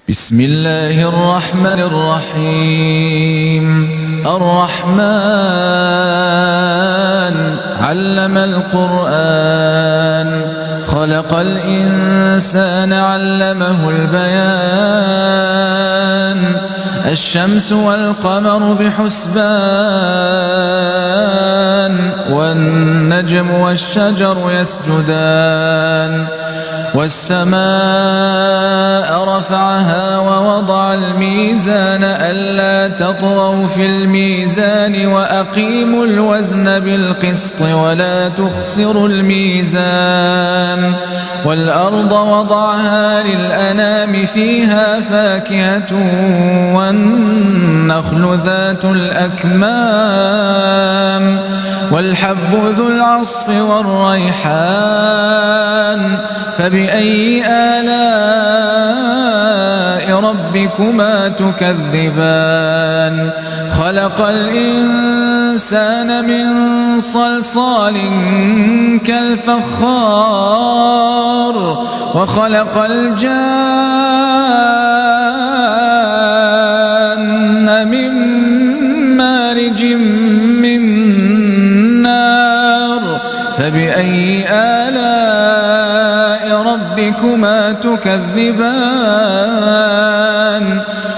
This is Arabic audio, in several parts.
بسم الله الرحمن الرحيم. الرحمن علم القرآن خلق الإنسان علمه البيان الشمس والقمر بحسبان والنجم والشجر يسجدان والسماء رفعها ووضع الميزان ألا تطغوا في الميزان وأقيموا الوزن بالقسط ولا تخسروا الميزان والأرض وضعها للأنام فيها فاكهة والنخل ذات الأكمام والحب ذو العصف والريحان فبأي آلاء ربكما تكذبان خلق الإنسان من صلصال كالفخار وخلق الجان من مارج من نار فبأي آلاء ربكما تكذبان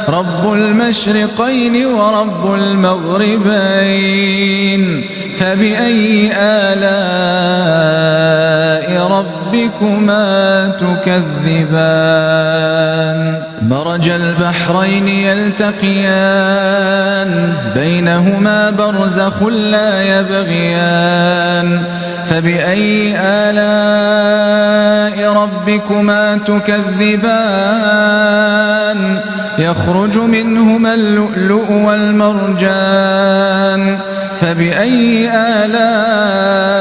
رب المشرقين ورب المغربين فبأي آلاء ربكما تكذبان مرج البحرين يلتقيان بينهما برزخ لا يبغيان فبأي آلاء ربكما تكذبان يخرج منهما اللؤلؤ والمرجان فبأي آلاء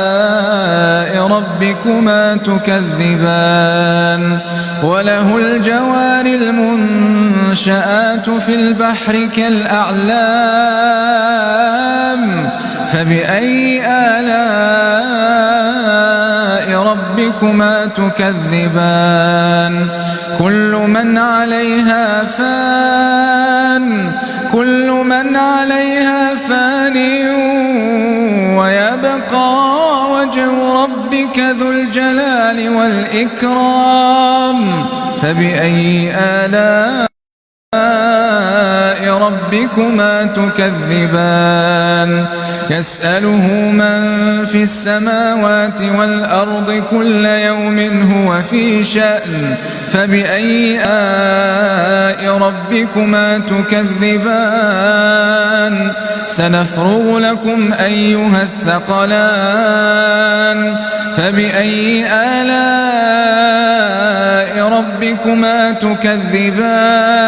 ربكما تكذبان وله الجوار المنشآت في البحر كالأعلام فبأي آلاء ربكما تكذبان كل من عليها فان ويبقى وجه ربك ذو الجلال والإكرام فبأي آلاء ربكما تكذبان يسأله من في السماوات والأرض كل يوم هو في شأن فبأي آلاء ربكما تكذبان سنفرغ لكم أيها الثقلان فبأي آلاء ربكما تكذبان